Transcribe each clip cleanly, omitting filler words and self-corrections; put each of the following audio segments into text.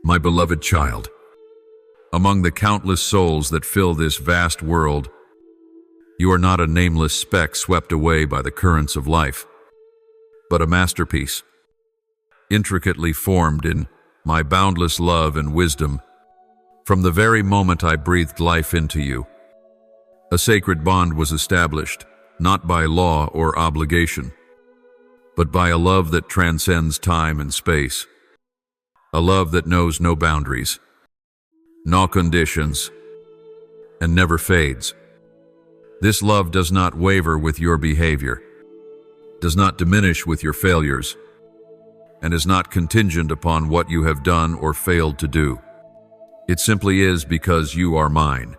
My beloved child, among the countless souls that fill this vast world, you are not a nameless speck swept away by the currents of life, but a masterpiece, intricately formed in my boundless love and wisdom. From the very moment I breathed life into you, a sacred bond was established, not by law or obligation, but by a love that transcends time and space, a love that knows no boundaries, no conditions, and never fades. This love does not waver with your behavior, does not diminish with your failures, and is not contingent upon what you have done or failed to do. It simply is because you are mine,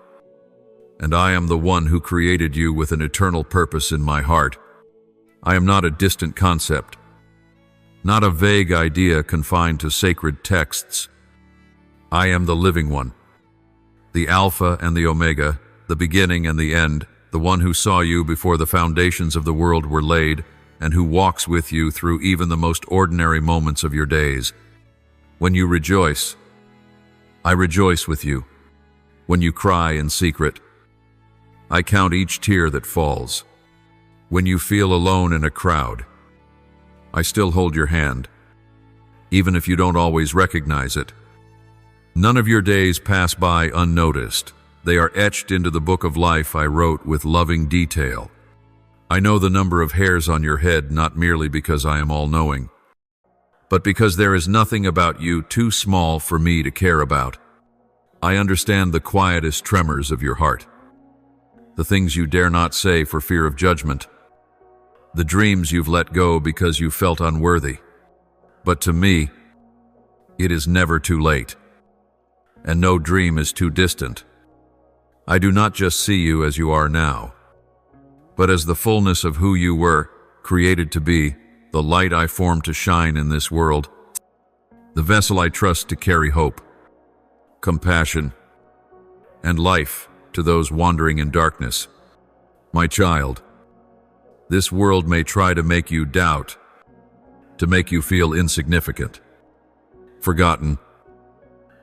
and I am the one who created you with an eternal purpose in my heart. I am not a distant concept, not a vague idea confined to sacred texts. I am the living one, the Alpha and the Omega, the beginning and the end, the one who saw you before the foundations of the world were laid, and who walks with you through even the most ordinary moments of your days. When you rejoice, I rejoice with you. When you cry in secret, I count each tear that falls. When you feel alone in a crowd, I still hold your hand, even if you don't always recognize it. None of your days pass by unnoticed. They are etched into the book of life I wrote with loving detail. I know the number of hairs on your head not merely because I am all-knowing, but because there is nothing about you too small for me to care about. I understand the quietest tremors of your heart, the things you dare not say for fear of judgment, the dreams you've let go because you felt unworthy. But to me, it is never too late, and no dream is too distant. I do not just see you as you are now, but as the fullness of who you were, created to be, the light I formed to shine in this world, the vessel I trust to carry hope, compassion, and life to those wandering in darkness. My child, this world may try to make you doubt, to make you feel insignificant, forgotten,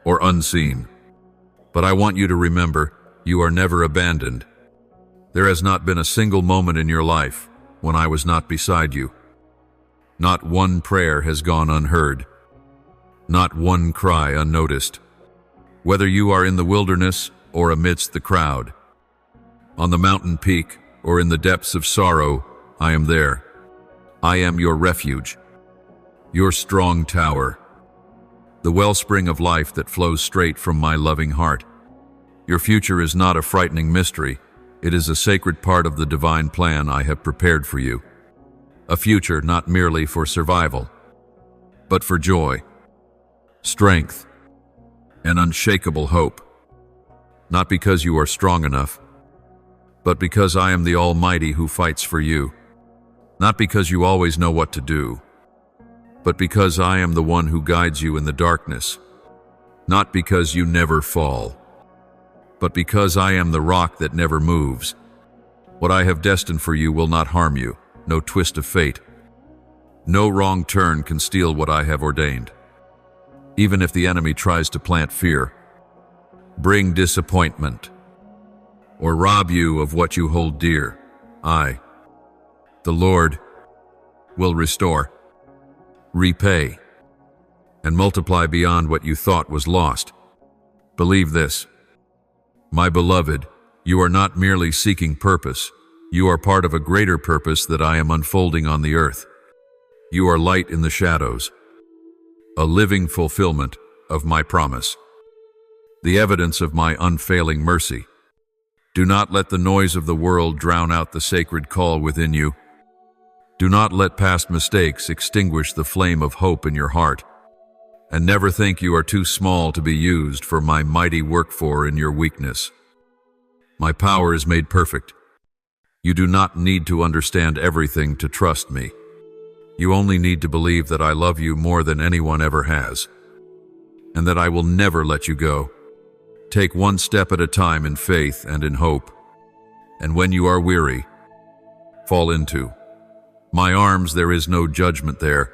or unseen. But I want you to remember, you are never abandoned. There has not been a single moment in your life when I was not beside you. Not one prayer has gone unheard, not one cry unnoticed. Whether you are in the wilderness or amidst the crowd, on the mountain peak or in the depths of sorrow, I am there. I am your refuge, your strong tower, the wellspring of life that flows straight from my loving heart. Your future is not a frightening mystery. It is a sacred part of the divine plan I have prepared for you. A future not merely for survival, but for joy, strength, and unshakable hope. Not because you are strong enough, but because I am the Almighty who fights for you. Not because you always know what to do, but because I am the one who guides you in the darkness. Not because you never fall, but because I am the rock that never moves. What I have destined for you will not harm you, no twist of fate. No wrong turn can steal what I have ordained. Even if the enemy tries to plant fear, bring disappointment, or rob you of what you hold dear, I, the Lord, will restore, repay, and multiply beyond what you thought was lost. Believe this, my beloved, you are not merely seeking purpose. You are part of a greater purpose that I am unfolding on the earth. You are light in the shadows, a living fulfillment of my promise, the evidence of my unfailing mercy. Do not let the noise of the world drown out the sacred call within you. Do not let past mistakes extinguish the flame of hope in your heart. And never think you are too small to be used for my mighty work for in your weakness. My power is made perfect. You do not need to understand everything to trust me. You only need to believe that I love you more than anyone ever has, and that I will never let you go. Take one step at a time in faith and in hope, and when you are weary, fall into my arms. There is no judgment there,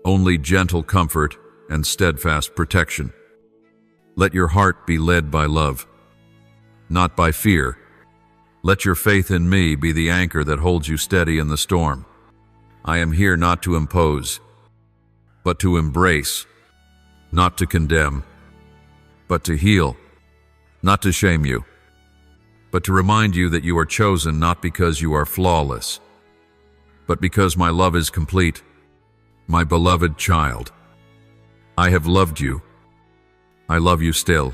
only gentle comfort and steadfast protection. Let your heart be led by love, not by fear. Let your faith in me be the anchor that holds you steady in the storm. I am here not to impose, but to embrace, not to condemn, but to heal, not to shame you, but to remind you that you are chosen not because you are flawless, but because my love is complete, my beloved child. I have loved you. I love you still,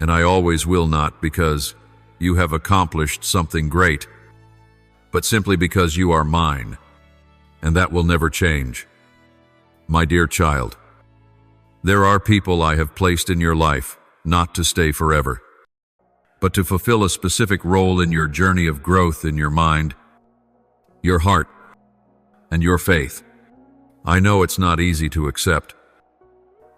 and I always will not because you have accomplished something great, but simply because you are mine, and that will never change. My dear child, there are people I have placed in your life not to stay forever, but to fulfill a specific role in your journey of growth in your mind, your heart, and your faith. I know it's not easy to accept,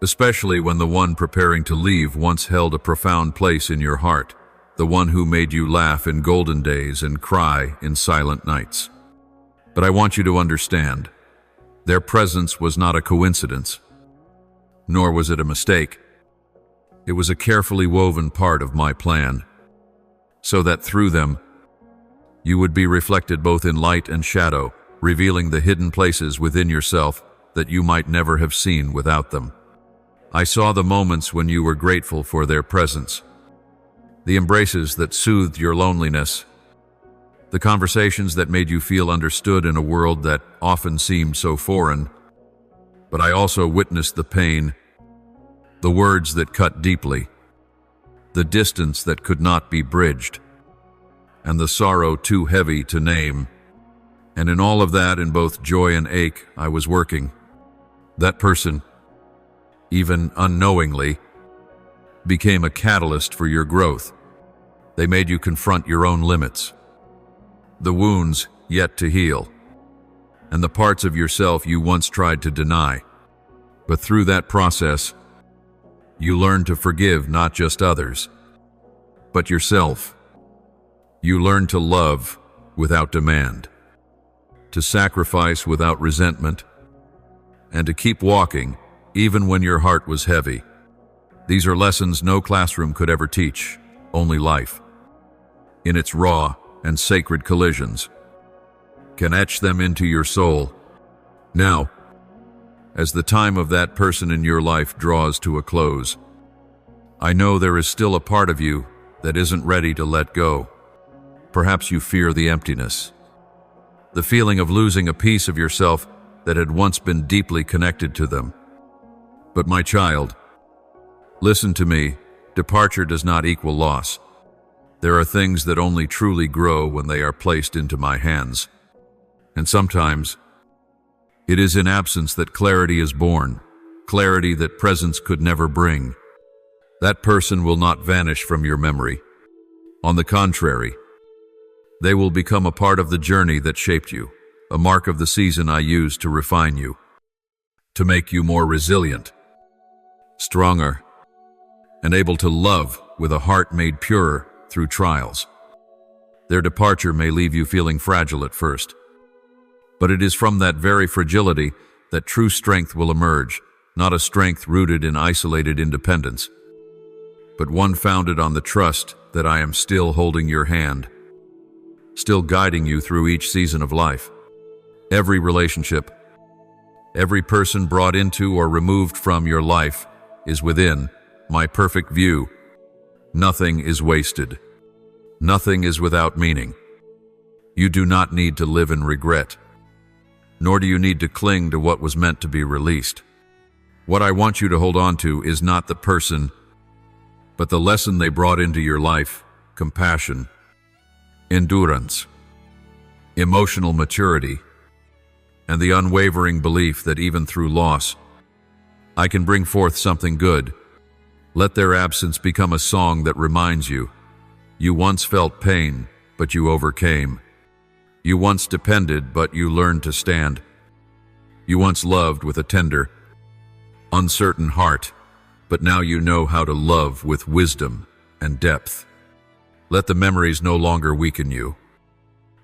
especially when the one preparing to leave once held a profound place in your heart, the one who made you laugh in golden days and cry in silent nights. But I want you to understand, their presence was not a coincidence, nor was it a mistake. It was a carefully woven part of my plan, so that through them, you would be reflected both in light and shadow, revealing the hidden places within yourself that you might never have seen without them. I saw the moments when you were grateful for their presence, the embraces that soothed your loneliness, the conversations that made you feel understood in a world that often seemed so foreign. But I also witnessed the pain, the words that cut deeply, the distance that could not be bridged, and the sorrow too heavy to name. And in all of that, in both joy and ache, I was working. That person, even unknowingly, became a catalyst for your growth. They made you confront your own limits, the wounds yet to heal, and the parts of yourself you once tried to deny. But through that process, you learned to forgive not just others, but yourself. You learned to love without demand, to sacrifice without resentment, and to keep walking even when your heart was heavy. These are lessons no classroom could ever teach, only life, in its raw and sacred collisions, can etch them into your soul. Now, as the time of that person in your life draws to a close, I know there is still a part of you that isn't ready to let go. Perhaps you fear the emptiness, the feeling of losing a piece of yourself that had once been deeply connected to them. But my child, listen to me. Departure does not equal loss. There are things that only truly grow when they are placed into my hands. And sometimes, it is in absence that clarity is born, clarity that presence could never bring. That person will not vanish from your memory. On the contrary, they will become a part of the journey that shaped you, a mark of the season I used to refine you, to make you more resilient, stronger, and able to love with a heart made purer through trials. Their departure may leave you feeling fragile at first, but it is from that very fragility that true strength will emerge, not a strength rooted in isolated independence, but one founded on the trust that I am still holding your hand, still guiding you through each season of life. Every relationship, every person brought into or removed from your life is within my perfect view. Nothing is wasted. Nothing is without meaning. You do not need to live in regret, nor do you need to cling to what was meant to be released. What I want you to hold on to is not the person, but the lesson they brought into your life: compassion, endurance, emotional maturity, and the unwavering belief that even through loss, I can bring forth something good. Let their absence become a song that reminds you, you once felt pain, but you overcame. You once depended, but you learned to stand. You once loved with a tender, uncertain heart, but now you know how to love with wisdom and depth. Let the memories no longer weaken you,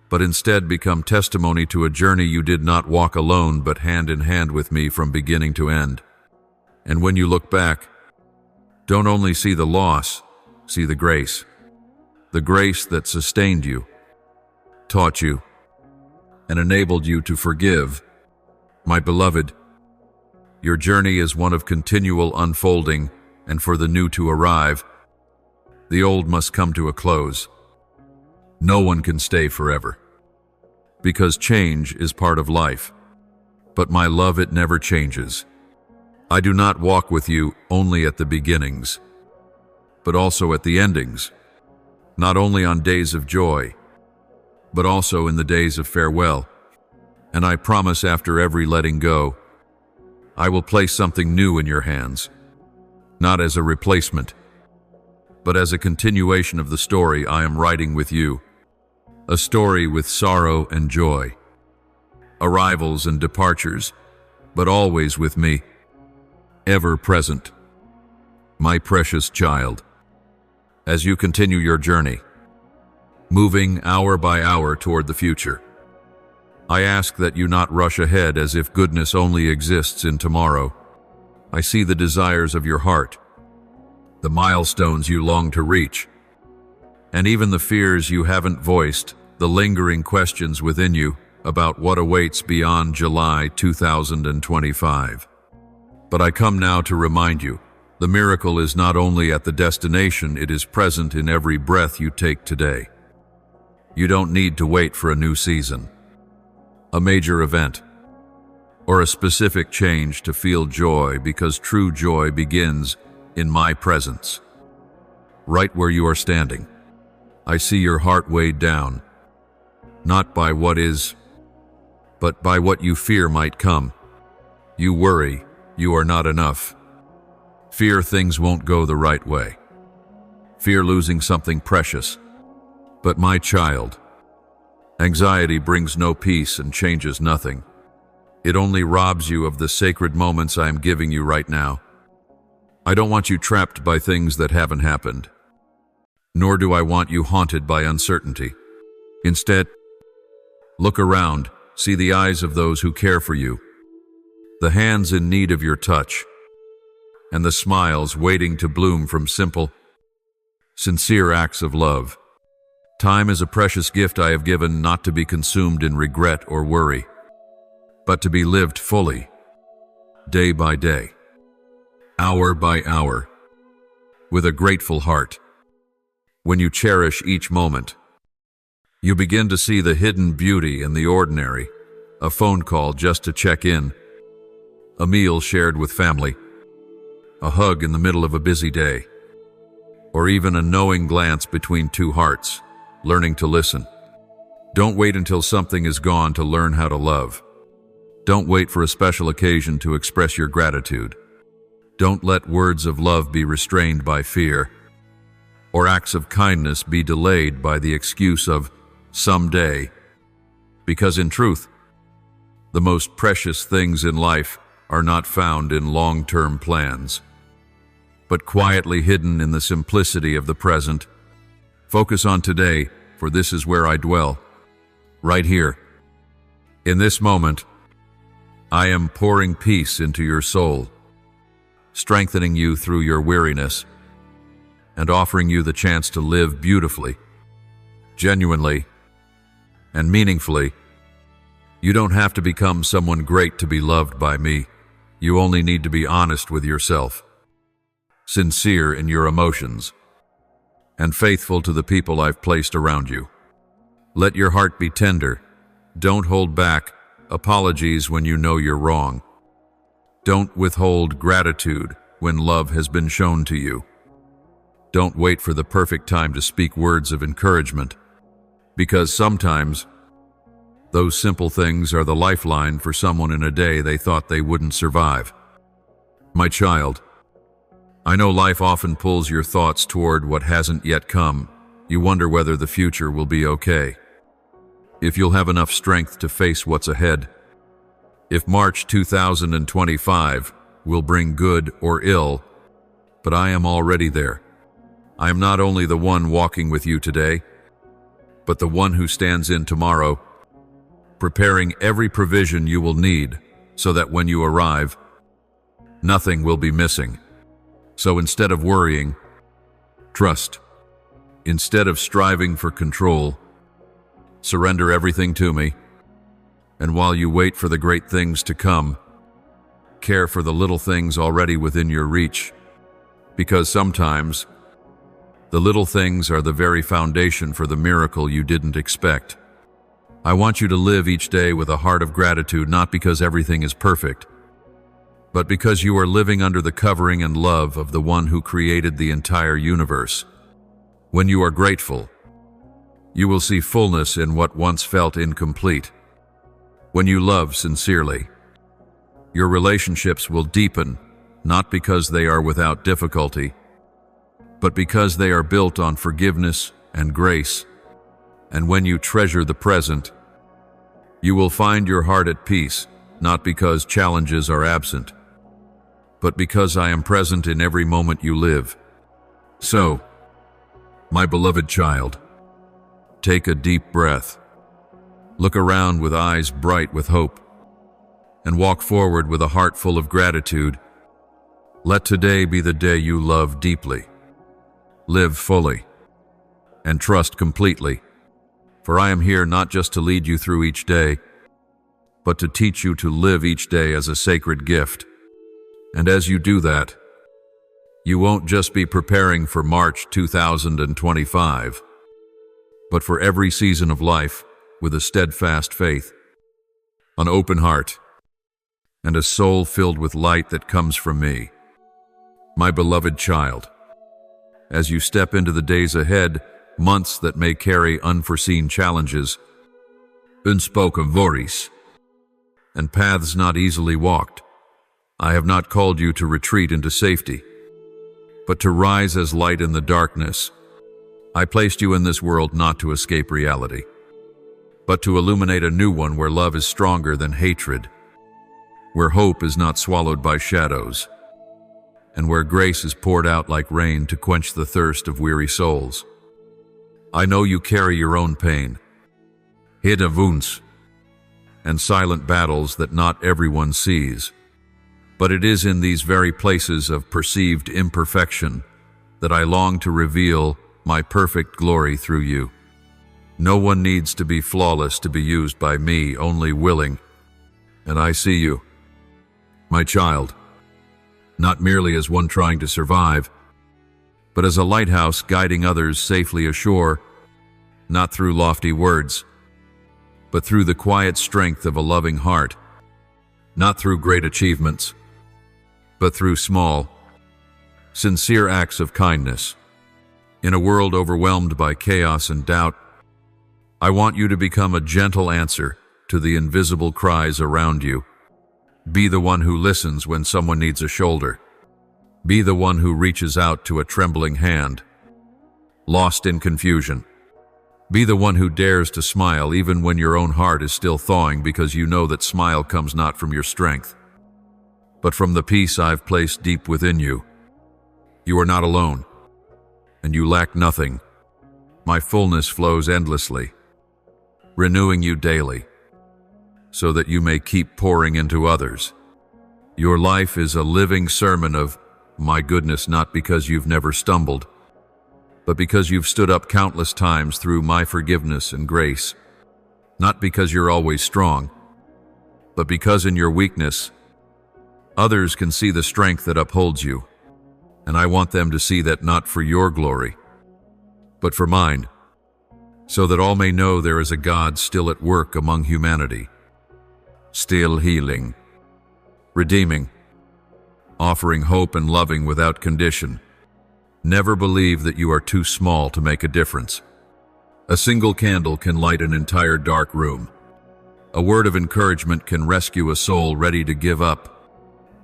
but instead become testimony to a journey you did not walk alone, but hand in hand with me from beginning to end. And when you look back, don't only see the loss, see the grace. The grace that sustained you, taught you, and enabled you to forgive. My beloved, your journey is one of continual unfolding, and for the new to arrive, the old must come to a close. No one can stay forever, because change is part of life. But my love, it never changes. I do not walk with you only at the beginnings, but also at the endings, not only on days of joy, but also in the days of farewell. And I promise after every letting go, I will place something new in your hands, not as a replacement, but as a continuation of the story I am writing with you, a story with sorrow and joy, arrivals and departures, but always with me, ever present. My precious child, as you continue your journey, moving hour by hour toward the future, I ask that you not rush ahead as if goodness only exists in tomorrow. I see the desires of your heart, the milestones you long to reach, and even the fears you haven't voiced, the lingering questions within you about what awaits beyond July 2025. But I come now to remind you, the miracle is not only at the destination, it is present in every breath you take today. You don't need to wait for a new season, a major event, or a specific change to feel joy, because true joy begins in my presence. Right where you are standing, I see your heart weighed down, not by what is, but by what you fear might come. You worry you are not enough. Fear things won't go the right way. Fear losing something precious. But my child, anxiety brings no peace and changes nothing. It only robs you of the sacred moments I am giving you right now. I don't want you trapped by things that haven't happened, nor do I want you haunted by uncertainty. Instead, look around, see the eyes of those who care for you, the hands in need of your touch, and the smiles waiting to bloom from simple, sincere acts of love. Time is a precious gift I have given, not to be consumed in regret or worry, but to be lived fully, day by day, hour by hour, with a grateful heart. When you cherish each moment, you begin to see the hidden beauty in the ordinary, a phone call just to check in, a meal shared with family, a hug in the middle of a busy day, or even a knowing glance between two hearts, learning to listen. Don't wait until something is gone to learn how to love. Don't wait for a special occasion to express your gratitude. Don't let words of love be restrained by fear, or acts of kindness be delayed by the excuse of someday. Because in truth, the most precious things in life are not found in long-term plans, but quietly hidden in the simplicity of the present. Focus on today, for this is where I dwell, right here. In this moment, I am pouring peace into your soul, strengthening you through your weariness, and offering you the chance to live beautifully, genuinely, and meaningfully. You don't have to become someone great to be loved by me. You only need to be honest with yourself, sincere in your emotions, and faithful to the people I've placed around you. Let your heart be tender. Don't hold back apologies when you know you're wrong. Don't withhold gratitude when love has been shown to you. Don't wait for the perfect time to speak words of encouragement, because sometimes those simple things are the lifeline for someone in a day they thought they wouldn't survive. My child, I know life often pulls your thoughts toward what hasn't yet come. You wonder whether the future will be okay, if you'll have enough strength to face what's ahead, if March 2025 will bring good or ill. But I am already there. I am not only the one walking with you today, but the one who stands in tomorrow, preparing every provision you will need so that when you arrive, Nothing will be missing. So instead of worrying, trust. Instead of striving for control, surrender everything to me. And while you wait for the great things to come, care for the little things already within your reach. Because sometimes, the little things are the very foundation for the miracle you didn't expect. I want you to live each day with a heart of gratitude, not because everything is perfect, but because you are living under the covering and love of the one who created the entire universe. When you are grateful, you will see fullness in what once felt incomplete. When you love sincerely, your relationships will deepen, not because they are without difficulty, but because they are built on forgiveness and grace. And when you treasure the present, you will find your heart at peace, not because challenges are absent, but because I am present in every moment you live. So, my beloved child, take a deep breath. Look around with eyes bright with hope, and walk forward with a heart full of gratitude. Let today be the day you love deeply, live fully, and trust completely. For I am here not just to lead you through each day, but to teach you to live each day as a sacred gift. And as you do that, you won't just be preparing for March 2025, but for every season of life with a steadfast faith, an open heart, and a soul filled with light that comes from me. My beloved child, as you step into the days ahead, months that may carry unforeseen challenges, unspoken worries, and paths not easily walked, I have not called you to retreat into safety, but to rise as light in the darkness. I placed you in this world not to escape reality, but to illuminate a new one where love is stronger than hatred, where hope is not swallowed by shadows, and where grace is poured out like rain to quench the thirst of weary souls. I know you carry your own pain, hidden wounds, and silent battles that not everyone sees. But it is in these very places of perceived imperfection that I long to reveal my perfect glory through you. No one needs to be flawless to be used by me, only willing. And I see you, my child, not merely as one trying to survive, but as a lighthouse guiding others safely ashore, not through lofty words, but through the quiet strength of a loving heart, not through great achievements, but through small, sincere acts of kindness. In a world overwhelmed by chaos and doubt, I want you to become a gentle answer to the invisible cries around you. Be the one who listens when someone needs a shoulder. Be the one who reaches out to a trembling hand, lost in confusion. Be the one who dares to smile even when your own heart is still thawing, because you know that smile comes not from your strength, but from the peace I've placed deep within you. You are not alone, and you lack nothing. My fullness flows endlessly, renewing you daily, so that you may keep pouring into others. Your life is a living sermon of my goodness, not because you've never stumbled, but because you've stood up countless times through my forgiveness and grace. Not because you're always strong, but because in your weakness, others can see the strength that upholds you. And I want them to see that not for your glory, but for mine, so that all may know there is a God still at work among humanity, still healing, redeeming, offering hope and loving without condition. Never believe that you are too small to make a difference. A single candle can light an entire dark room. A word of encouragement can rescue a soul ready to give up.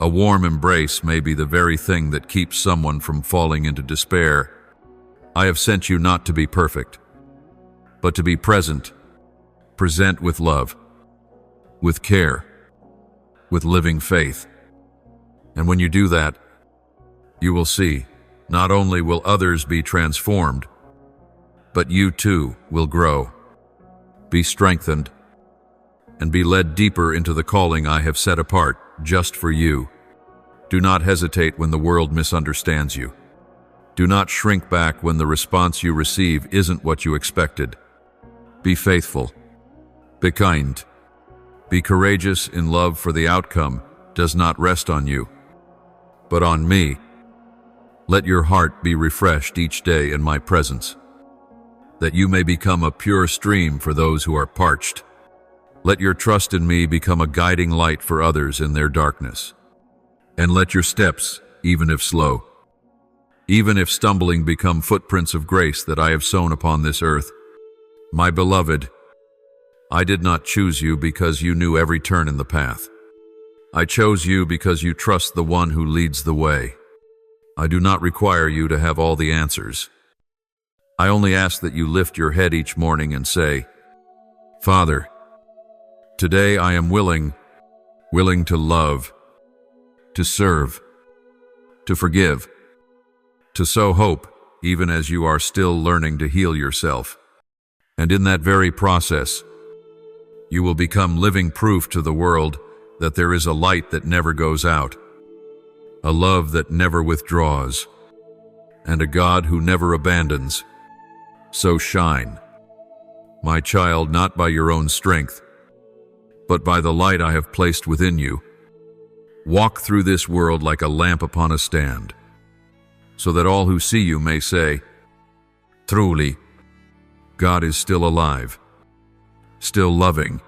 A warm embrace may be the very thing that keeps someone from falling into despair. I have sent you not to be perfect, but to be present with love, with care, with living faith. And when you do that, you will see, not only will others be transformed, but you too will grow, be strengthened, and be led deeper into the calling I have set apart just for you. Do not hesitate when the world misunderstands you. Do not shrink back when the response you receive isn't what you expected. Be faithful. Be kind. Be courageous in love, for the outcome does not rest on you, but on me. Let your heart be refreshed each day in my presence, that you may become a pure stream for those who are parched. Let your trust in me become a guiding light for others in their darkness. And let your steps, even if slow, even if stumbling, become footprints of grace that I have sown upon this earth. My beloved, I did not choose you because you knew every turn in the path. I chose you because you trust the one who leads the way. I do not require you to have all the answers. I only ask that you lift your head each morning and say, Father, today I am willing to love, to serve, to forgive, to sow hope, even as you are still learning to heal yourself. And in that very process, you will become living proof to the world that there is a light that never goes out, a love that never withdraws, and a God who never abandons. So shine, my child, not by your own strength, but by the light I have placed within you. Walk through this world like a lamp upon a stand, so that all who see you may say, truly, God is still alive, still loving,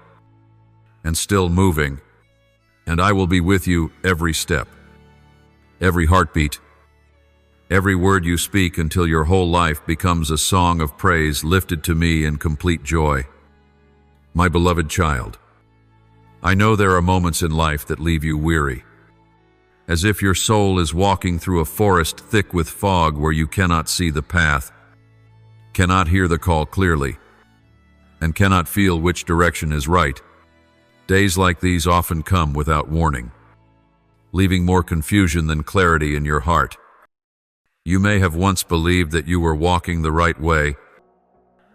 and still moving, and I will be with you every step, every heartbeat, every word you speak, until your whole life becomes a song of praise lifted to me in complete joy. My beloved child, I know there are moments in life that leave you weary, as if your soul is walking through a forest thick with fog where you cannot see the path, cannot hear the call clearly, and cannot feel which direction is right. Days like these often come without warning, leaving more confusion than clarity in your heart. You may have once believed that you were walking the right way,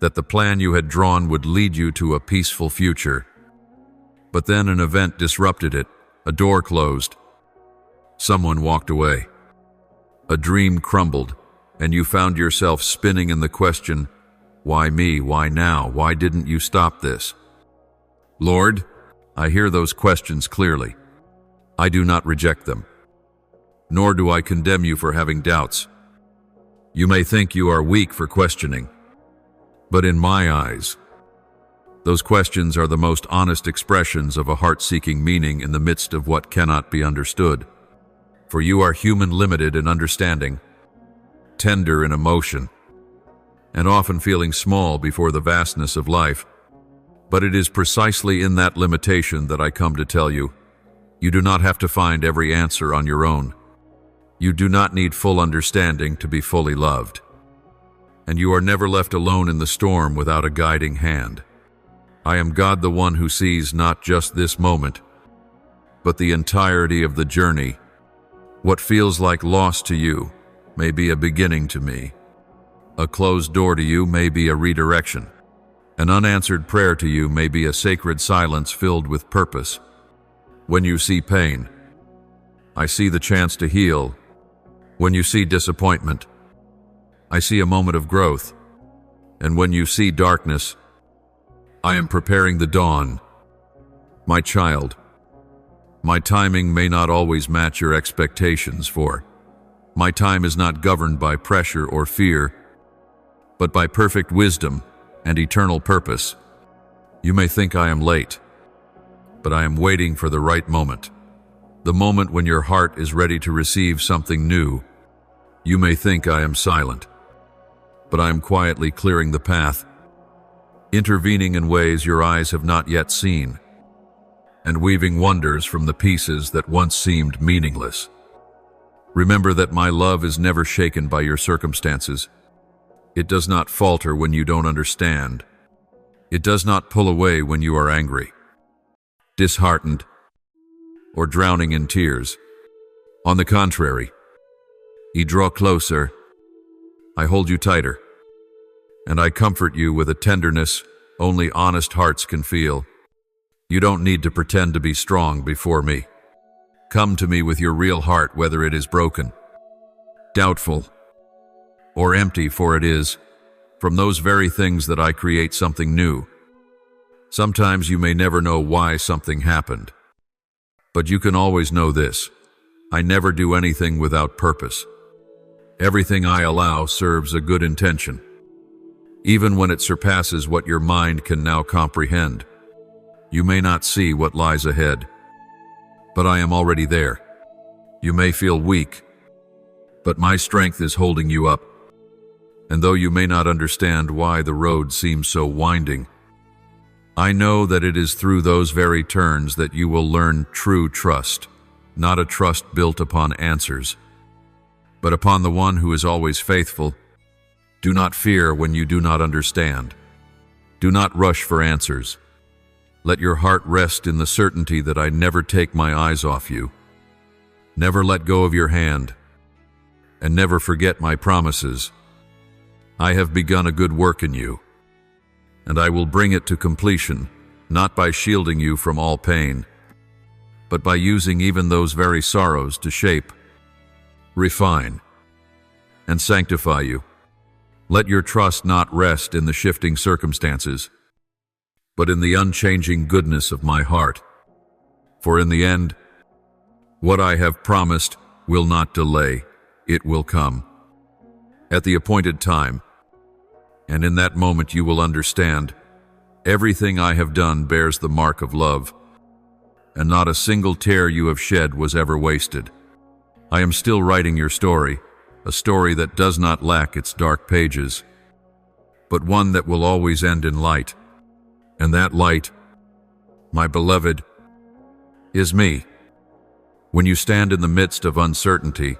that the plan you had drawn would lead you to a peaceful future. But then an event disrupted it. A door closed. Someone walked away. A dream crumbled, and you found yourself spinning in the question, why me? Why now? Why didn't you stop this? Lord, I hear those questions clearly. I do not reject them, nor do I condemn you for having doubts. You may think you are weak for questioning, but in my eyes, those questions are the most honest expressions of a heart seeking meaning in the midst of what cannot be understood. For you are human, limited in understanding, tender in emotion, and often feeling small before the vastness of life. But it is precisely in that limitation that I come to tell you, you do not have to find every answer on your own. You do not need full understanding to be fully loved. And you are never left alone in the storm without a guiding hand. I am God, the one who sees not just this moment, but the entirety of the journey. What feels like loss to you may be a beginning to me. A closed door to you may be a redirection. An unanswered prayer to you may be a sacred silence filled with purpose. When you see pain, I see the chance to heal. When you see disappointment, I see a moment of growth. And when you see darkness, I am preparing the dawn. My child, my timing may not always match your expectations, for my time is not governed by pressure or fear, but by perfect wisdom and eternal purpose. You may think I am late, but I am waiting for the right moment, the moment when your heart is ready to receive something new. You may think I am silent, but I am quietly clearing the path, intervening in ways your eyes have not yet seen, and weaving wonders from the pieces that once seemed meaningless. Remember that my love is never shaken by your circumstances. It does not falter when you don't understand. It does not pull away when you are angry, disheartened, or drowning in tears. On the contrary, you draw closer, I hold you tighter, and I comfort you with a tenderness only honest hearts can feel. You don't need to pretend to be strong before me. Come to me with your real heart, whether it is broken, doubtful, or empty, for it is from those very things that I create something new. Sometimes you may never know why something happened, but you can always know this: I never do anything without purpose. Everything I allow serves a good intention, even when it surpasses what your mind can now comprehend. You may not see what lies ahead, but I am already there. You may feel weak, but my strength is holding you up. And though you may not understand why the road seems so winding, I know that it is through those very turns that you will learn true trust, not a trust built upon answers, but upon the one who is always faithful. Do not fear when you do not understand. Do not rush for answers. Let your heart rest in the certainty that I never take my eyes off you, never let go of your hand, and never forget my promises. I have begun a good work in you, and I will bring it to completion, not by shielding you from all pain, but by using even those very sorrows to shape, refine, and sanctify you. Let your trust not rest in the shifting circumstances, but in the unchanging goodness of my heart. For in the end, what I have promised will not delay, it will come at the appointed time. And in that moment you will understand, everything I have done bears the mark of love, and not a single tear you have shed was ever wasted. I am still writing your story, a story that does not lack its dark pages, but one that will always end in light. And that light, my beloved, is me. When you stand in the midst of uncertainty,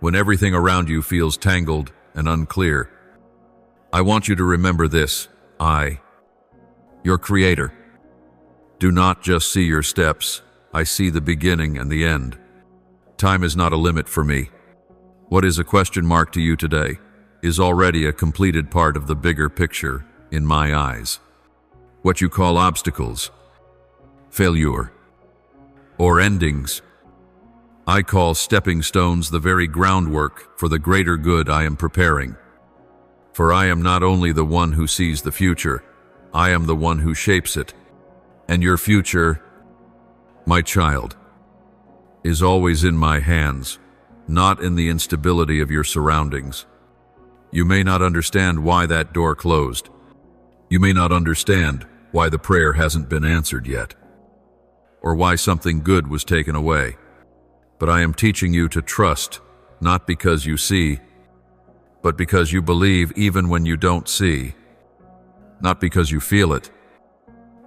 when everything around you feels tangled and unclear, I want you to remember this: I, your Creator, do not just see your steps, I see the beginning and the end. Time is not a limit for me. What is a question mark to you today is already a completed part of the bigger picture in my eyes. What you call obstacles, failure, or endings, I call stepping stones, the very groundwork for the greater good I am preparing. For I am not only the one who sees the future, I am the one who shapes it. And your future, my child, is always in my hands, not in the instability of your surroundings. You may not understand why that door closed. You may not understand why the prayer hasn't been answered yet, or why something good was taken away. But I am teaching you to trust, not because you see, but because you believe even when you don't see. Not because you feel it,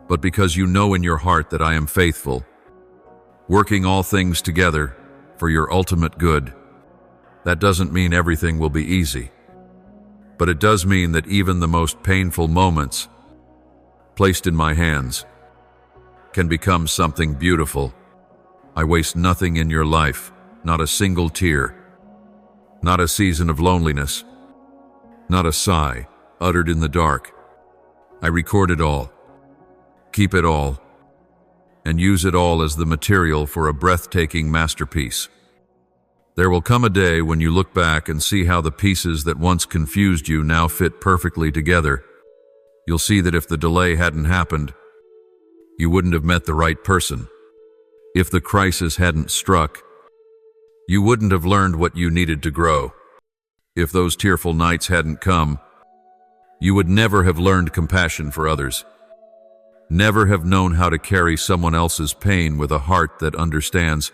but because you know in your heart that I am faithful, working all things together for your ultimate good. That doesn't mean everything will be easy, but it does mean that even the most painful moments placed in my hands can become something beautiful. I waste nothing in your life, not a single tear, not a season of loneliness, not a sigh uttered in the dark. I record it all, keep it all, and use it all as the material for a breathtaking masterpiece. There will come a day when you look back and see how the pieces that once confused you now fit perfectly together. You'll see that if the delay hadn't happened, you wouldn't have met the right person. If the crisis hadn't struck, you wouldn't have learned what you needed to grow. If those tearful nights hadn't come, you would never have learned compassion for others, never have known how to carry someone else's pain with a heart that understands.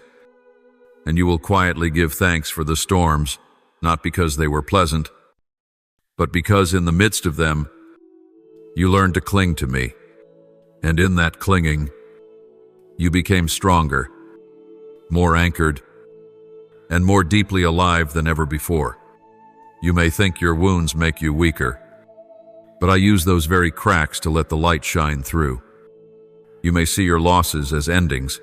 And you will quietly give thanks for the storms, not because they were pleasant, but because in the midst of them, you learned to cling to me. And in that clinging, you became stronger, more anchored, and more deeply alive than ever before. You may think your wounds make you weaker, but I use those very cracks to let the light shine through. You may see your losses as endings,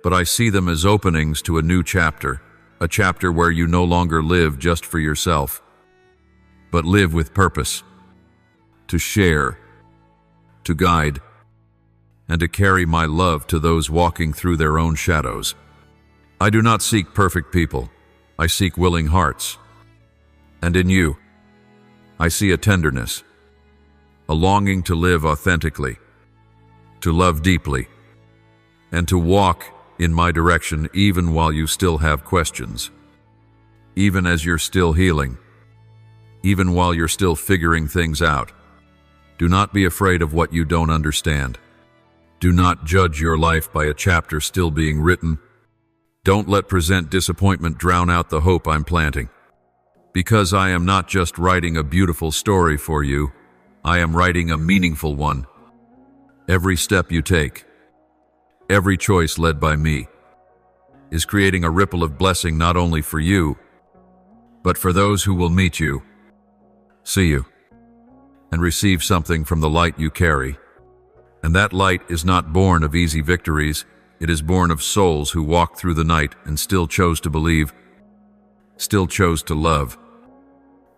but I see them as openings to a new chapter, a chapter where you no longer live just for yourself, but live with purpose, to share, to guide, and to carry my love to those walking through their own shadows. I do not seek perfect people. I seek willing hearts. And in you, I see a tenderness, a longing to live authentically, to love deeply, and to walk in my direction even while you still have questions, even as you're still healing, even while you're still figuring things out. Do not be afraid of what you don't understand. Do not judge your life by a chapter still being written. Don't let present disappointment drown out the hope I'm planting. Because I am not just writing a beautiful story for you, I am writing a meaningful one. Every step you take, every choice led by me, is creating a ripple of blessing not only for you, but for those who will meet you, see you, and receive something from the light you carry. And that light is not born of easy victories. It is born of souls who walked through the night and still chose to believe, still chose to love,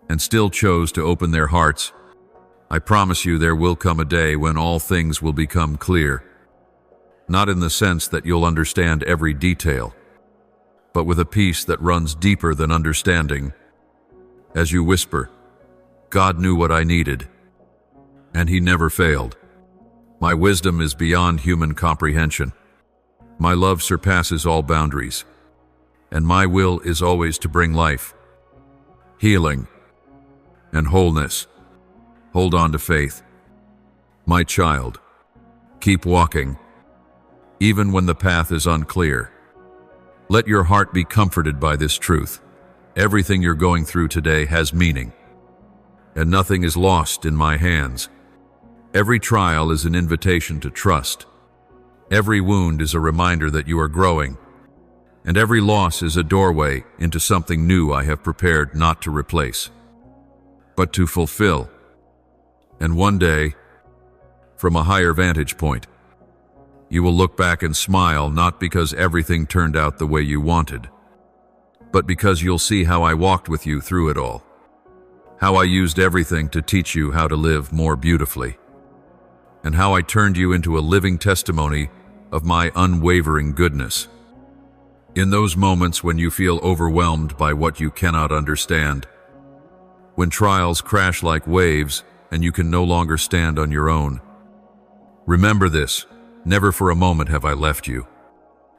and still chose to open their hearts. I promise you there will come a day when all things will become clear. Not in the sense that you'll understand every detail, but with a peace that runs deeper than understanding. As you whisper, God knew what I needed, and He never failed. My wisdom is beyond human comprehension. My love surpasses all boundaries, and my will is always to bring life, healing, and wholeness. Hold on to faith. My child, keep walking, even when the path is unclear. Let your heart be comforted by this truth. Everything you're going through today has meaning, and nothing is lost in my hands. Every trial is an invitation to trust. Every wound is a reminder that you are growing, and every loss is a doorway into something new I have prepared not to replace, but to fulfill. And one day, from a higher vantage point, you will look back and smile, not because everything turned out the way you wanted, but because you'll see how I walked with you through it all, how I used everything to teach you how to live more beautifully, and how I turned you into a living testimony of my unwavering goodness. In those moments when you feel overwhelmed by what you cannot understand, when trials crash like waves and you can no longer stand on your own, remember this: never for a moment have I left you.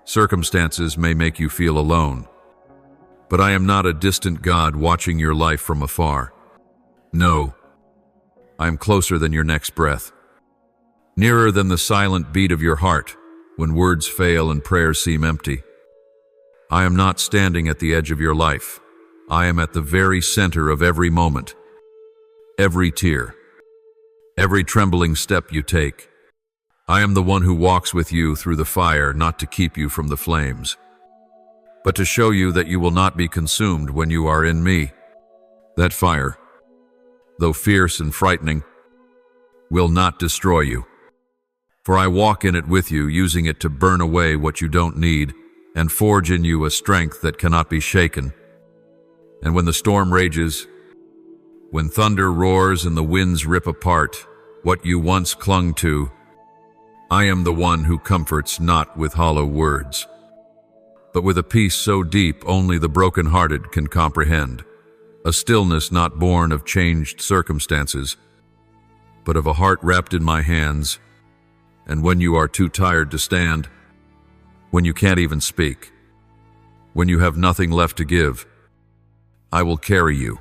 Circumstances may make you feel alone, but I am not a distant God watching your life from afar. No, I am closer than your next breath, nearer than the silent beat of your heart when words fail and prayers seem empty. I am not standing at the edge of your life. I am at the very center of every moment, every tear, every trembling step you take. I am the one who walks with you through the fire, not to keep you from the flames, but to show you that you will not be consumed when you are in me. That fire, though fierce and frightening, will not destroy you. For I walk in it with you, using it to burn away what you don't need and forge in you a strength that cannot be shaken. And when the storm rages, when thunder roars and the winds rip apart what you once clung to, I am the one who comforts not with hollow words, but with a peace so deep only the brokenhearted can comprehend, a stillness not born of changed circumstances, but of a heart wrapped in my hands. And when you are too tired to stand, when you can't even speak, when you have nothing left to give, I will carry you.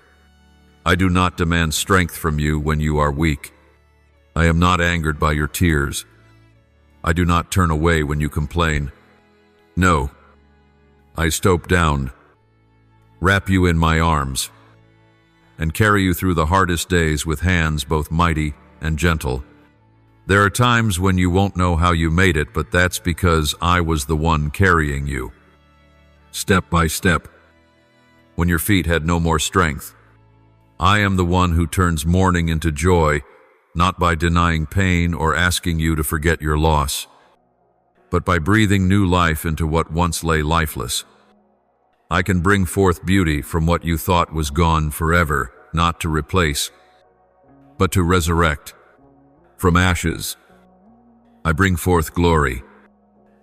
I do not demand strength from you when you are weak. I am not angered by your tears. I do not turn away when you complain. No, I stoop down, wrap you in my arms, and carry you through the hardest days with hands both mighty and gentle. There are times when you won't know how you made it, but that's because I was the one carrying you. Step by step, when your feet had no more strength, I am the one who turns mourning into joy, not by denying pain or asking you to forget your loss, but by breathing new life into what once lay lifeless. I can bring forth beauty from what you thought was gone forever, not to replace, but to resurrect. From ashes, I bring forth glory,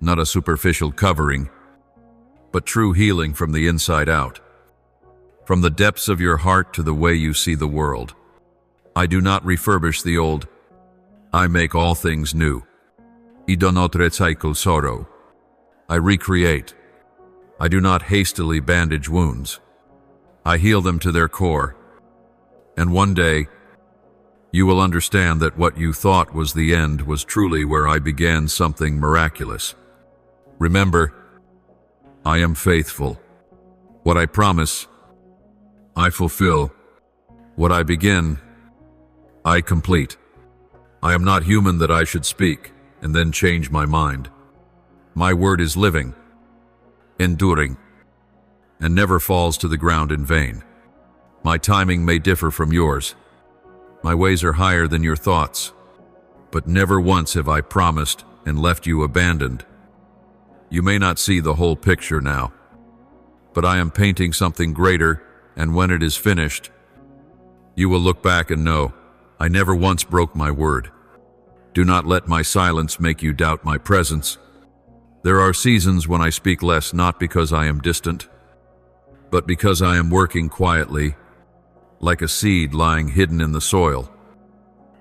not a superficial covering, but true healing from the inside out. From the depths of your heart to the way you see the world. I do not refurbish the old. I make all things new. I do not recycle sorrow. I recreate. I do not hastily bandage wounds. I heal them to their core. And one day, you will understand that what you thought was the end was truly where I began something miraculous. Remember, I am faithful. What I promise, I fulfill. What I begin, I complete. I am not human that I should speak and then change my mind. My word is living, enduring, and never falls to the ground in vain. My timing may differ from yours. My ways are higher than your thoughts, but never once have I promised and left you abandoned. You may not see the whole picture now, but I am painting something greater, and when it is finished, you will look back and know, I never once broke my word. Do not let my silence make you doubt my presence. There are seasons when I speak less, not because I am distant, but because I am working quietly, like a seed lying hidden in the soil,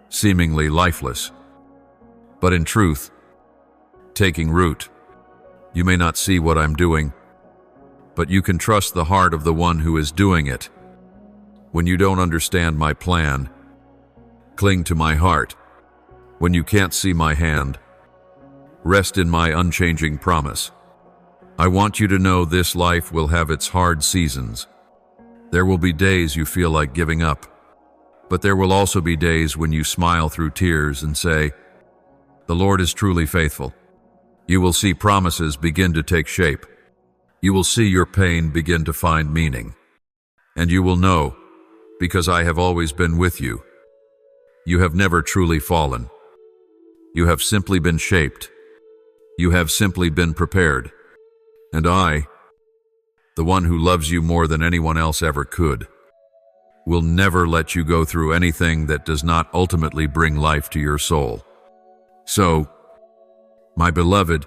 seemingly lifeless, but in truth, taking root. You may not see what I'm doing, but you can trust the heart of the one who is doing it. When you don't understand my plan, cling to my heart. When you can't see my hand, rest in my unchanging promise. I want you to know this life will have its hard seasons. There will be days you feel like giving up, but there will also be days when you smile through tears and say, the Lord is truly faithful. You will see promises begin to take shape. You will see your pain begin to find meaning. And you will know, because I have always been with you. You have never truly fallen. You have simply been shaped. You have simply been prepared. And I, the one who loves you more than anyone else ever could, will never let you go through anything that does not ultimately bring life to your soul. So, my beloved,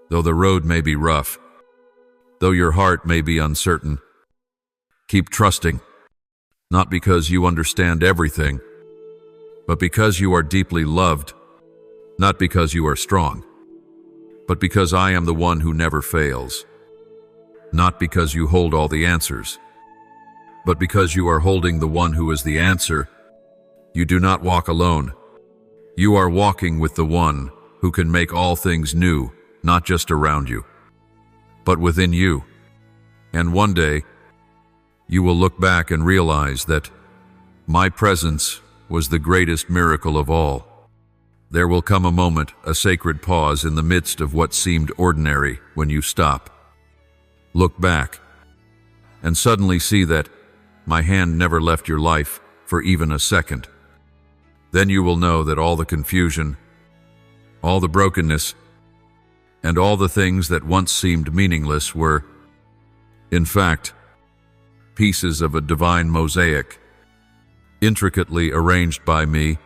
though the road may be rough, though your heart may be uncertain, keep trusting, not because you understand everything, but because you are deeply loved, not because you are strong, but because I am the one who never fails. Not because you hold all the answers, but because you are holding the one who is the answer. You do not walk alone. You are walking with the one who can make all things new, not just around you, but within you. And one day, you will look back and realize that my presence was the greatest miracle of all. There will come a moment, a sacred pause in the midst of what seemed ordinary when you stop. Look back, and suddenly see that my hand never left your life for even a second. Then you will know that all the confusion, all the brokenness, and all the things that once seemed meaningless were, in fact, pieces of a divine mosaic, intricately arranged by me,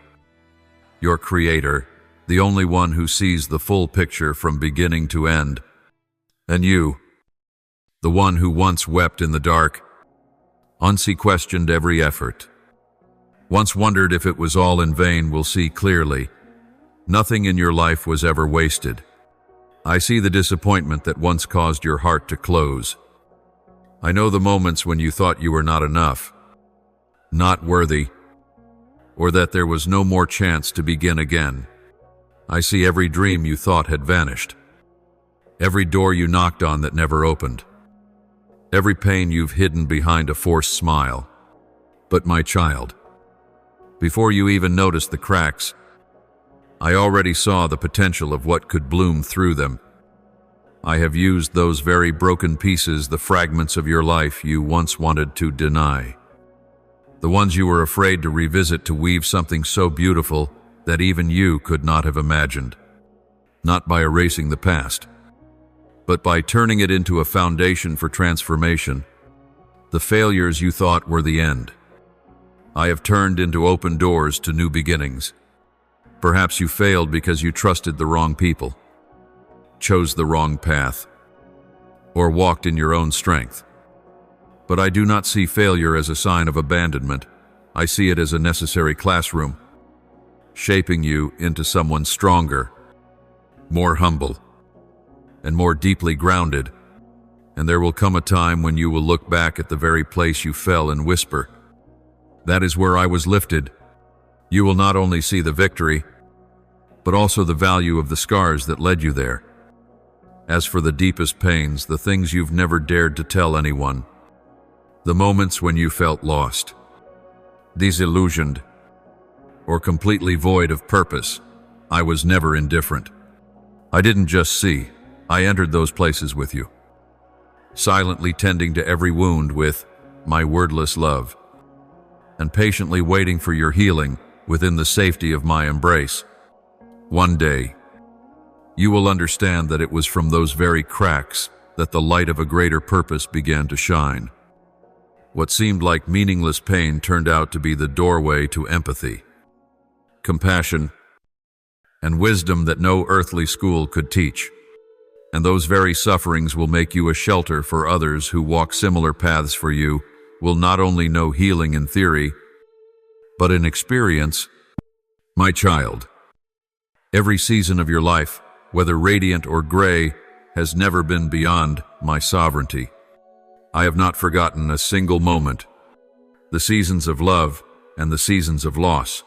your Creator, the only one who sees the full picture from beginning to end. And you, the one who once wept in the dark, once he questioned every effort, once wondered if it was all in vain, will see clearly, nothing in your life was ever wasted. I see the disappointment that once caused your heart to close. I know the moments when you thought you were not enough, not worthy, or that there was no more chance to begin again. I see every dream you thought had vanished, every door you knocked on that never opened, every pain you've hidden behind a forced smile. But my child, before you even noticed the cracks, I already saw the potential of what could bloom through them. I have used those very broken pieces, the fragments of your life you once wanted to deny, the ones you were afraid to revisit, to weave something so beautiful that even you could not have imagined. Not by erasing the past, but by turning it into a foundation for transformation. The failures you thought were the end, I have turned into open doors to new beginnings. Perhaps you failed because you trusted the wrong people, chose the wrong path, or walked in your own strength. But I do not see failure as a sign of abandonment. I see it as a necessary classroom, shaping you into someone stronger, more humble, and more deeply grounded. And there will come a time when you will look back at the very place you fell and whisper, "That is where I was lifted." You will not only see the victory, but also the value of the scars that led you there. As for the deepest pains, the things you've never dared to tell anyone, the moments when you felt lost, disillusioned, or completely void of purpose, I was never indifferent. I didn't just see, I entered those places with you, silently tending to every wound with my wordless love, and patiently waiting for your healing within the safety of my embrace. One day, you will understand that it was from those very cracks that the light of a greater purpose began to shine. What seemed like meaningless pain turned out to be the doorway to empathy, compassion, and wisdom that no earthly school could teach. And those very sufferings will make you a shelter for others who walk similar paths for you, will not only know healing in theory, but in experience. My child, every season of your life, whether radiant or gray, has never been beyond my sovereignty. I have not forgotten a single moment. The seasons of love and the seasons of loss.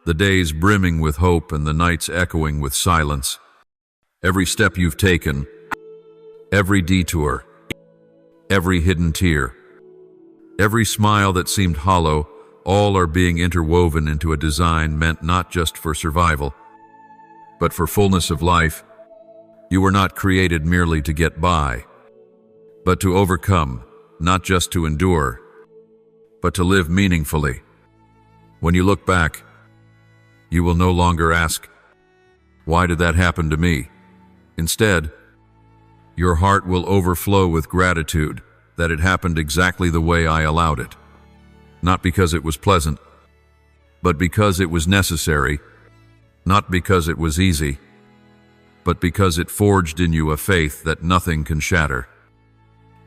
The days brimming with hope and the nights echoing with silence. Every step you've taken, every detour, every hidden tear, every smile that seemed hollow, all are being interwoven into a design meant not just for survival, but for fullness of life. You were not created merely to get by, but to overcome, not just to endure, but to live meaningfully. When you look back, you will no longer ask, "Why did that happen to me?" Instead, your heart will overflow with gratitude that it happened exactly the way I allowed it. Not because it was pleasant, but because it was necessary. Not because it was easy, but because it forged in you a faith that nothing can shatter.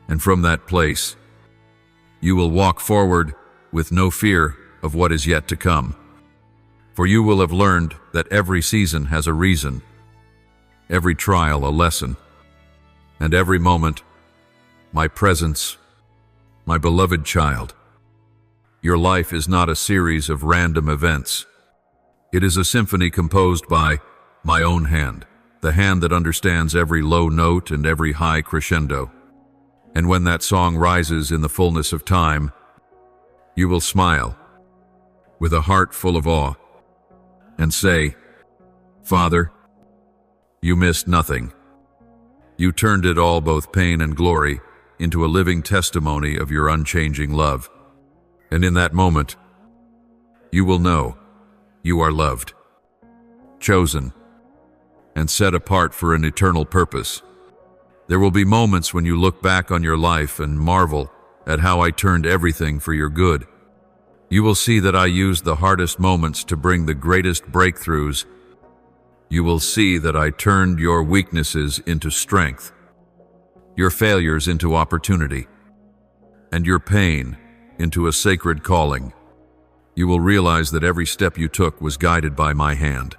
And from that place, you will walk forward with no fear of what is yet to come. For you will have learned that every season has a reason, every trial a lesson, and every moment, my presence, my beloved child. Your life is not a series of random events. It is a symphony composed by my own hand, the hand that understands every low note and every high crescendo. And when that song rises in the fullness of time, you will smile with a heart full of awe and say, "Father, you missed nothing. You turned it all, both pain and glory, into a living testimony of your unchanging love." And in that moment, you will know you are loved, chosen, and set apart for an eternal purpose. There will be moments when you look back on your life and marvel at how I turned everything for your good. You will see that I used the hardest moments to bring the greatest breakthroughs. You will see that I turned your weaknesses into strength, your failures into opportunity, and your pain into a sacred calling. You will realize that every step you took was guided by my hand,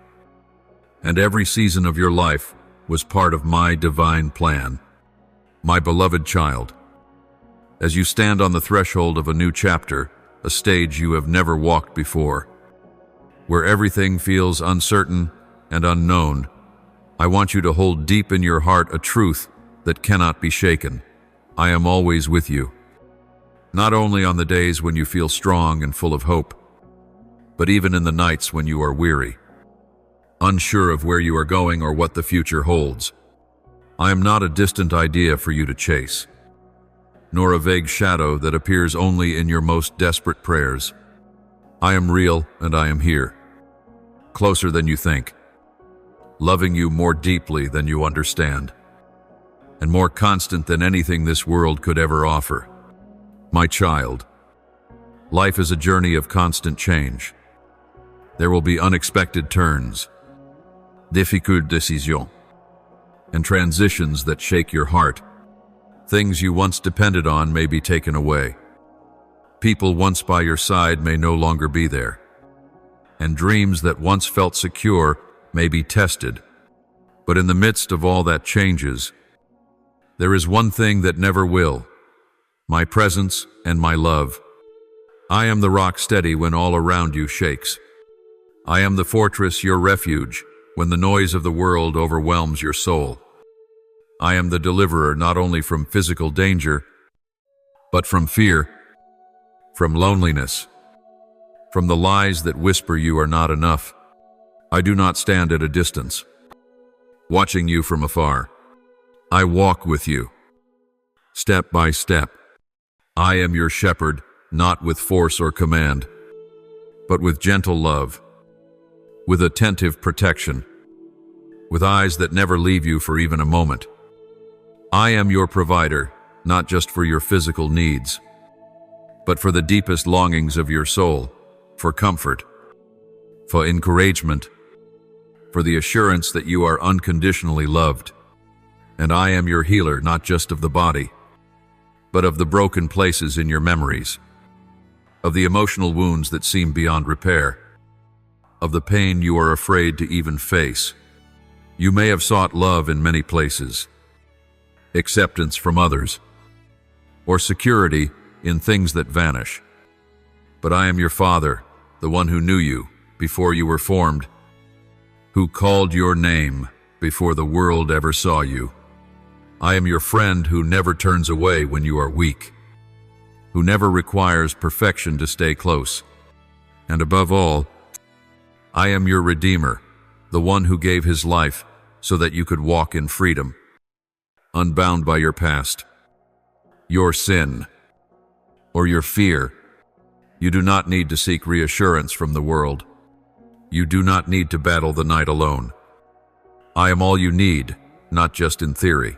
and every season of your life was part of my divine plan. My beloved child, as you stand on the threshold of a new chapter, a stage you have never walked before, where everything feels uncertain and unknown, I want you to hold deep in your heart a truth that cannot be shaken. I am always with you, not only on the days when you feel strong and full of hope, but even in the nights when you are weary, unsure of where you are going or what the future holds. I am not a distant idea for you to chase, nor a vague shadow that appears only in your most desperate prayers. I am real and I am here, closer than you think, loving you more deeply than you understand, and more constant than anything this world could ever offer. My child, life is a journey of constant change. There will be unexpected turns, difficult décisions, and transitions that shake your heart. Things you once depended on may be taken away. People once by your side may no longer be there. And dreams that once felt secure may be tested. But in the midst of all that changes, there is one thing that never will: my presence and my love. I am the rock steady when all around you shakes. I am the fortress, your refuge, when the noise of the world overwhelms your soul. I am the deliverer not only from physical danger, but from fear, from loneliness, from the lies that whisper you are not enough. I do not stand at a distance, watching you from afar. I walk with you, step by step. I am your shepherd, not with force or command, but with gentle love, with attentive protection, with eyes that never leave you for even a moment. I am your provider, not just for your physical needs, but for the deepest longings of your soul, for comfort, for encouragement, for the assurance that you are unconditionally loved. And I am your healer, not just of the body, but of the broken places in your memories, of the emotional wounds that seem beyond repair, of the pain you are afraid to even face. You may have sought love in many places, acceptance from others, or security in things that vanish. But I am your Father, the one who knew you before you were formed, who called your name before the world ever saw you. I am your friend who never turns away when you are weak, who never requires perfection to stay close. And above all, I am your Redeemer, the one who gave his life so that you could walk in freedom, unbound by your past, your sin, or your fear. You do not need to seek reassurance from the world. You do not need to battle the night alone. I am all you need, not just in theory,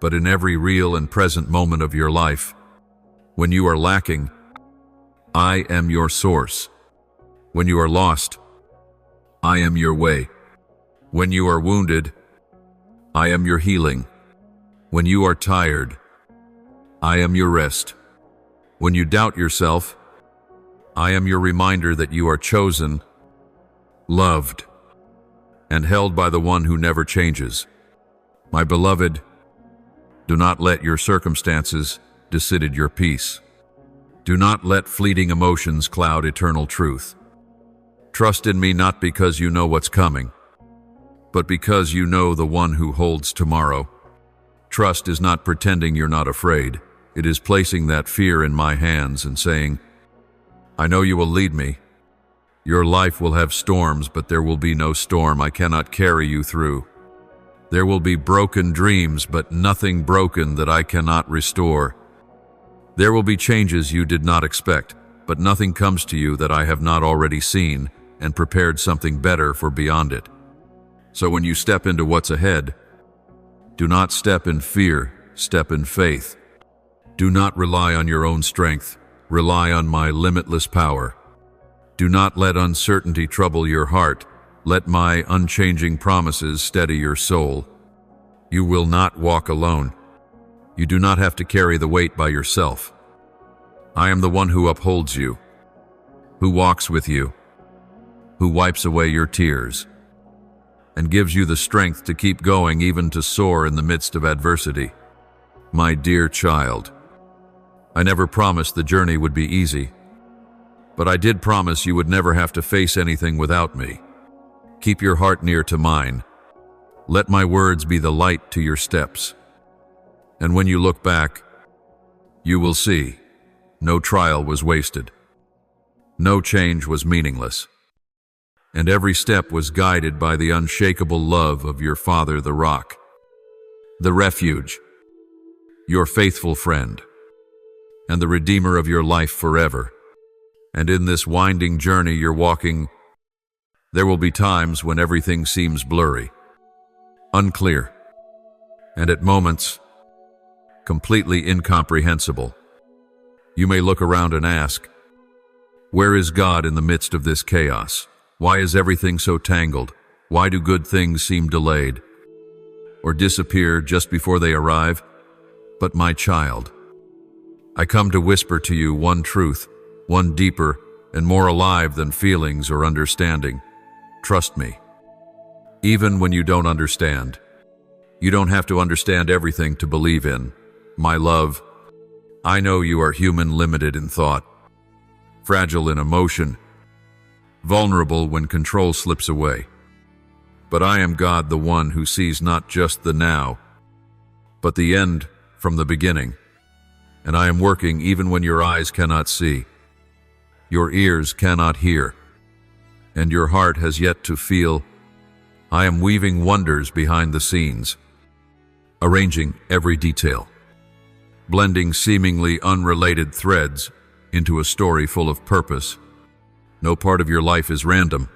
but in every real and present moment of your life. When you are lacking, I am your source. When you are lost, I am your way. When you are wounded, I am your healing. When you are tired, I am your rest. When you doubt yourself, I am your reminder that you are chosen, loved, and held by the one who never changes. My beloved, do not let your circumstances decide your peace. Do not let fleeting emotions cloud eternal truth. Trust in me not because you know what's coming, but because you know the one who holds tomorrow. Trust is not pretending you're not afraid. It is placing that fear in my hands and saying, I know you will lead me. Your life will have storms, but there will be no storm I cannot carry you through. There will be broken dreams, but nothing broken that I cannot restore. There will be changes you did not expect, but nothing comes to you that I have not already seen and prepared something better for beyond it. So when you step into what's ahead, do not step in fear, step in faith. Do not rely on your own strength, rely on my limitless power. Do not let uncertainty trouble your heart. Let my unchanging promises steady your soul. You will not walk alone. You do not have to carry the weight by yourself. I am the one who upholds you, who walks with you, who wipes away your tears, and gives you the strength to keep going, even to soar in the midst of adversity. My dear child, I never promised the journey would be easy, but I did promise you would never have to face anything without me. Keep your heart near to mine. Let my words be the light to your steps. And when you look back, you will see no trial was wasted. No change was meaningless. And every step was guided by the unshakable love of your Father, the Rock, the Refuge, your faithful friend, and the Redeemer of your life forever. And in this winding journey you're walking, there will be times when everything seems blurry, unclear, and at moments, completely incomprehensible. You may look around and ask, Where is God in the midst of this chaos? Why is everything so tangled? Why do good things seem delayed or disappear just before they arrive? But my child, I come to whisper to you one truth, one deeper and more alive than feelings or understanding. Trust me. Even when you don't understand, you don't have to understand everything to believe in. My love, I know you are human, limited in thought, fragile in emotion, vulnerable when control slips away. But I am God, the one who sees not just the now, but the end from the beginning. And I am working even when your eyes cannot see, your ears cannot hear, and your heart has yet to feel. I am weaving wonders behind the scenes, arranging every detail, blending seemingly unrelated threads into a story full of purpose. No part of your life is random.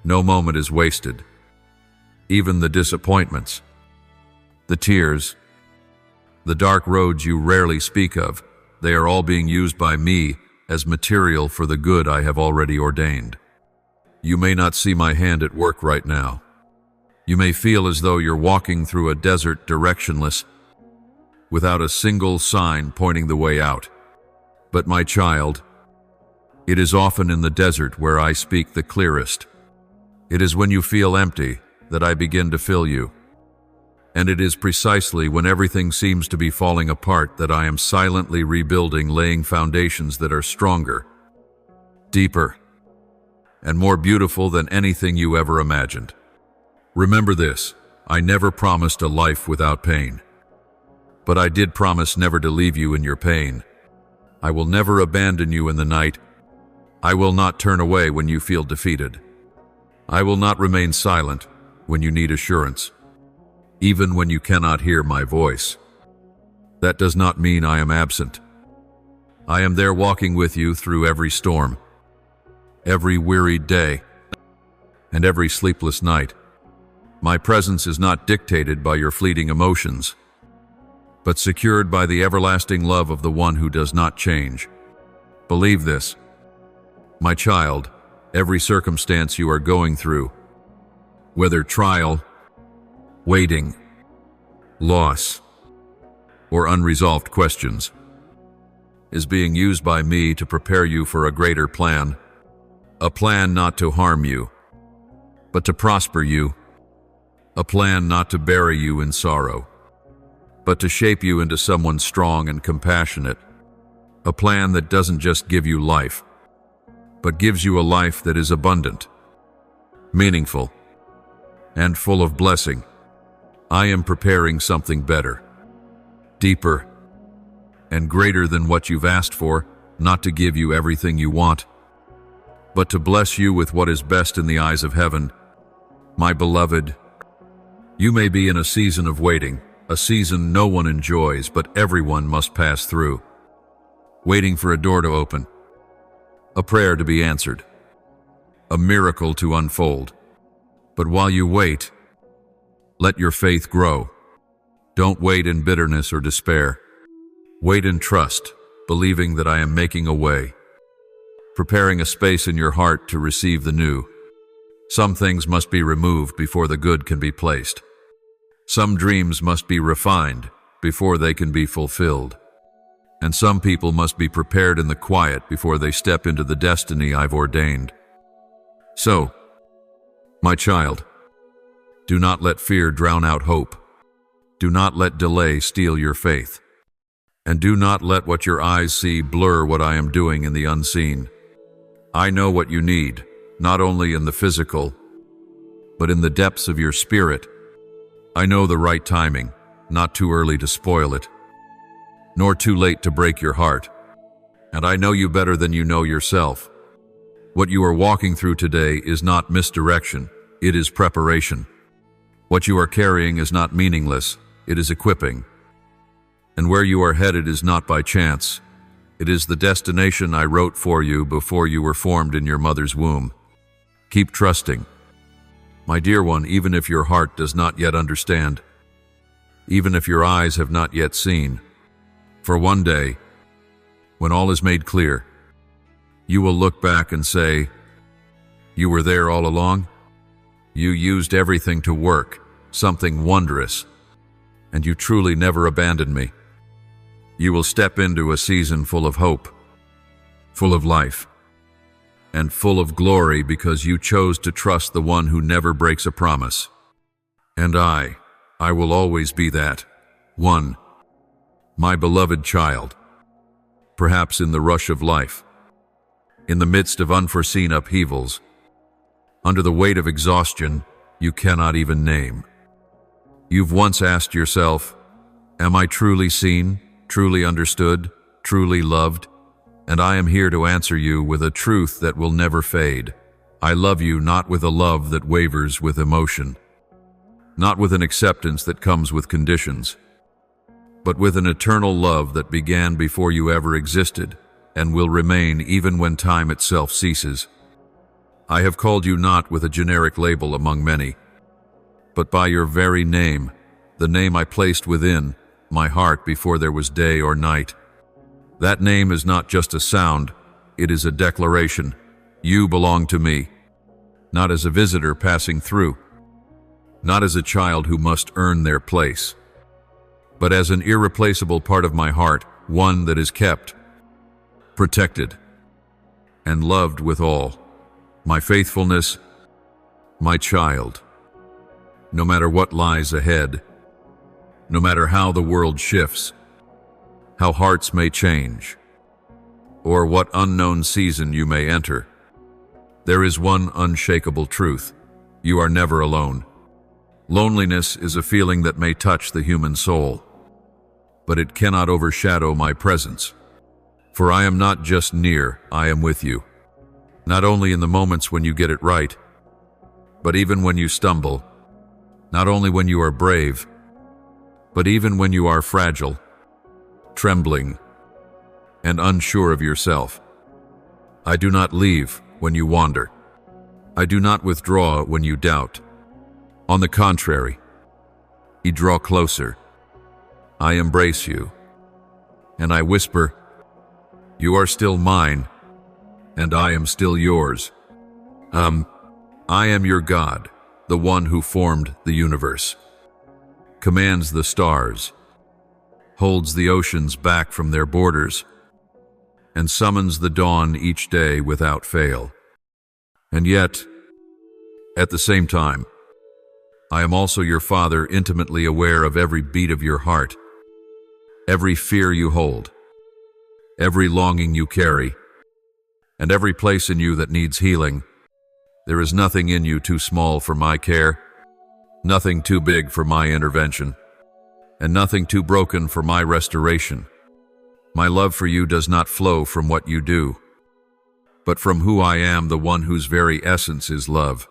No moment is wasted. Even the disappointments, the tears, the dark roads you rarely speak of, they are all being used by me as material for the good I have already ordained. You may not see my hand at work right now. You may feel as though you're walking through a desert directionless, without a single sign pointing the way out. But my child, it is often in the desert where I speak the clearest. It is when you feel empty that I begin to fill you. And it is precisely when everything seems to be falling apart that I am silently rebuilding, laying foundations that are stronger, deeper, and more beautiful than anything you ever imagined. Remember this, I never promised a life without pain. But I did promise never to leave you in your pain. I will never abandon you in the night. I will not turn away when you feel defeated. I will not remain silent when you need assurance, even when you cannot hear my voice. That does not mean I am absent. I am there walking with you through every storm, every wearied day, and every sleepless night. My presence is not dictated by your fleeting emotions, but secured by the everlasting love of the one who does not change. Believe this, my child, every circumstance you are going through, whether trial, waiting, loss, or unresolved questions, is being used by me to prepare you for a greater plan, a plan not to harm you, but to prosper you, a plan not to bury you in sorrow, but to shape you into someone strong and compassionate, a plan that doesn't just give you life, but gives you a life that is abundant, meaningful, and full of blessing. I am preparing something better, deeper, and greater than what you've asked for, not to give you everything you want, but to bless you with what is best in the eyes of heaven. My beloved, you may be in a season of waiting, a season no one enjoys, but everyone must pass through. Waiting for a door to open, a prayer to be answered, a miracle to unfold. But while you wait, let your faith grow. Don't wait in bitterness or despair. Wait in trust, believing that I am making a way, preparing a space in your heart to receive the new. Some things must be removed before the good can be placed. Some dreams must be refined before they can be fulfilled. And some people must be prepared in the quiet before they step into the destiny I've ordained. So, my child, do not let fear drown out hope. Do not let delay steal your faith. And do not let what your eyes see blur what I am doing in the unseen. I know what you need, not only in the physical, but in the depths of your spirit. I know the right timing, not too early to spoil it, nor too late to break your heart. And I know you better than you know yourself. What you are walking through today is not misdirection, it is preparation. What you are carrying is not meaningless, it is equipping. And where you are headed is not by chance. It is the destination I wrote for you before you were formed in your mother's womb. Keep trusting. My dear one, even if your heart does not yet understand, even if your eyes have not yet seen, for one day, when all is made clear, You will look back and say, "You were there all along? You used everything to work, something wondrous, and you truly never abandoned me." You will step into a season full of hope, full of life, and full of glory because you chose to trust the one who never breaks a promise. And I will always be that one, my beloved child. Perhaps in the rush of life, in the midst of unforeseen upheavals, under the weight of exhaustion you cannot even name, you've once asked yourself, "Am I truly seen, truly understood, truly loved?" And I am here to answer you with a truth that will never fade. I love you not with a love that wavers with emotion, not with an acceptance that comes with conditions, but with an eternal love that began before you ever existed and will remain even when time itself ceases. I have called you not with a generic label among many, but by your very name, the name I placed within my heart before there was day or night. That name is not just a sound, it is a declaration. You belong to me, not as a visitor passing through, not as a child who must earn their place, but as an irreplaceable part of my heart, one that is kept, protected, and loved with all my faithfulness, my child. No matter what lies ahead, no matter how the world shifts, how hearts may change, or what unknown season you may enter, there is one unshakable truth: you are never alone. Loneliness is a feeling that may touch the human soul, but it cannot overshadow my presence. For I am not just near, I am with you. Not only in the moments when you get it right, but even when you stumble. Not only when you are brave, but even when you are fragile, trembling, and unsure of yourself. I do not leave when you wander. I do not withdraw when you doubt. On the contrary, you draw closer. I embrace you, and I whisper, "You are still mine, and I am still yours." I am your God, the one who formed the universe, commands the stars, holds the oceans back from their borders, and summons the dawn each day without fail. And yet, at the same time, I am also your Father, intimately aware of every beat of your heart, every fear you hold, every longing you carry, and every place in you that needs healing. There is nothing in you too small for my care, nothing too big for my intervention, and nothing too broken for my restoration. My love for you does not flow from what you do, but from who I am, the one whose very essence is love.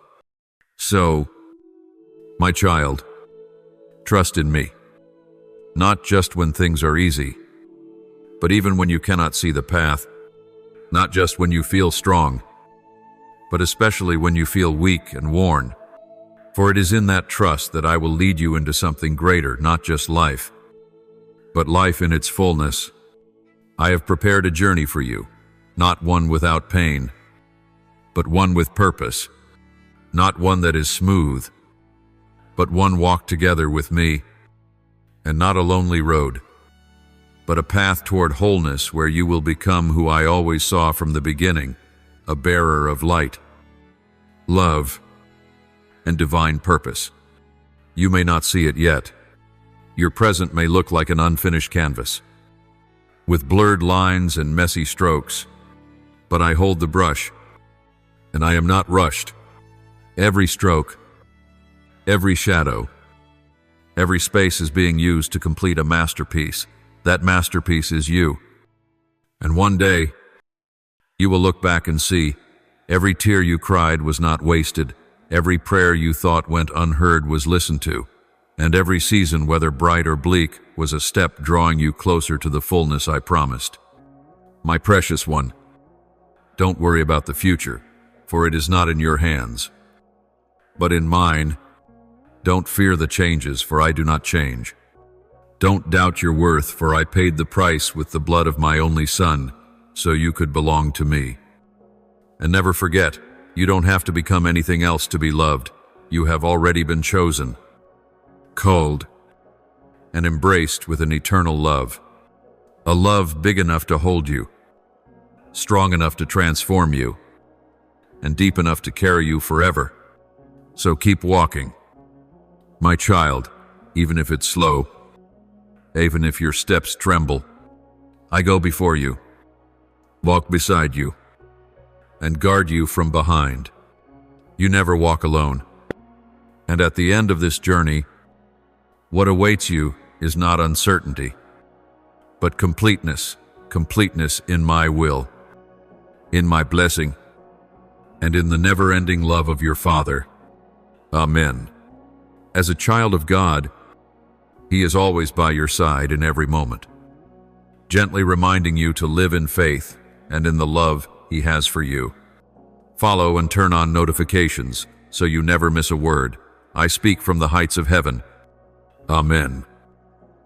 So, my child, trust in me, not just when things are easy, but even when you cannot see the path, not just when you feel strong, but especially when you feel weak and worn. For it is in that trust that I will lead you into something greater, not just life, but life in its fullness. I have prepared a journey for you, not one without pain, but one with purpose, not one that is smooth, but one walked together with me, and not a lonely road, but a path toward wholeness where you will become who I always saw from the beginning, a bearer of light, love, and divine purpose. You may not see it yet. Your present may look like an unfinished canvas, with blurred lines and messy strokes, but I hold the brush, and I am not rushed. Every stroke, every shadow, every space is being used to complete a masterpiece. That masterpiece is you. And one day, you will look back and see, every tear you cried was not wasted, every prayer you thought went unheard was listened to, and every season, whether bright or bleak, was a step drawing you closer to the fullness I promised. My precious one, don't worry about the future, for it is not in your hands, but in mine. Don't fear the changes, for I do not change. Don't doubt your worth, for I paid the price with the blood of my only son, so you could belong to me. And never forget, you don't have to become anything else to be loved. You have already been chosen, called, and embraced with an eternal love. A love big enough to hold you, strong enough to transform you, and deep enough to carry you forever. So keep walking, my child, even if it's slow, even if your steps tremble. I go before you, walk beside you, and guard you from behind. You never walk alone. And at the end of this journey, what awaits you is not uncertainty, but completeness in my will, in my blessing, and in the never-ending love of your Father. Amen. As a child of God, He is always by your side in every moment, gently reminding you to live in faith and in the love He has for you. Follow and turn on notifications so you never miss a word. I speak from the heights of heaven. Amen.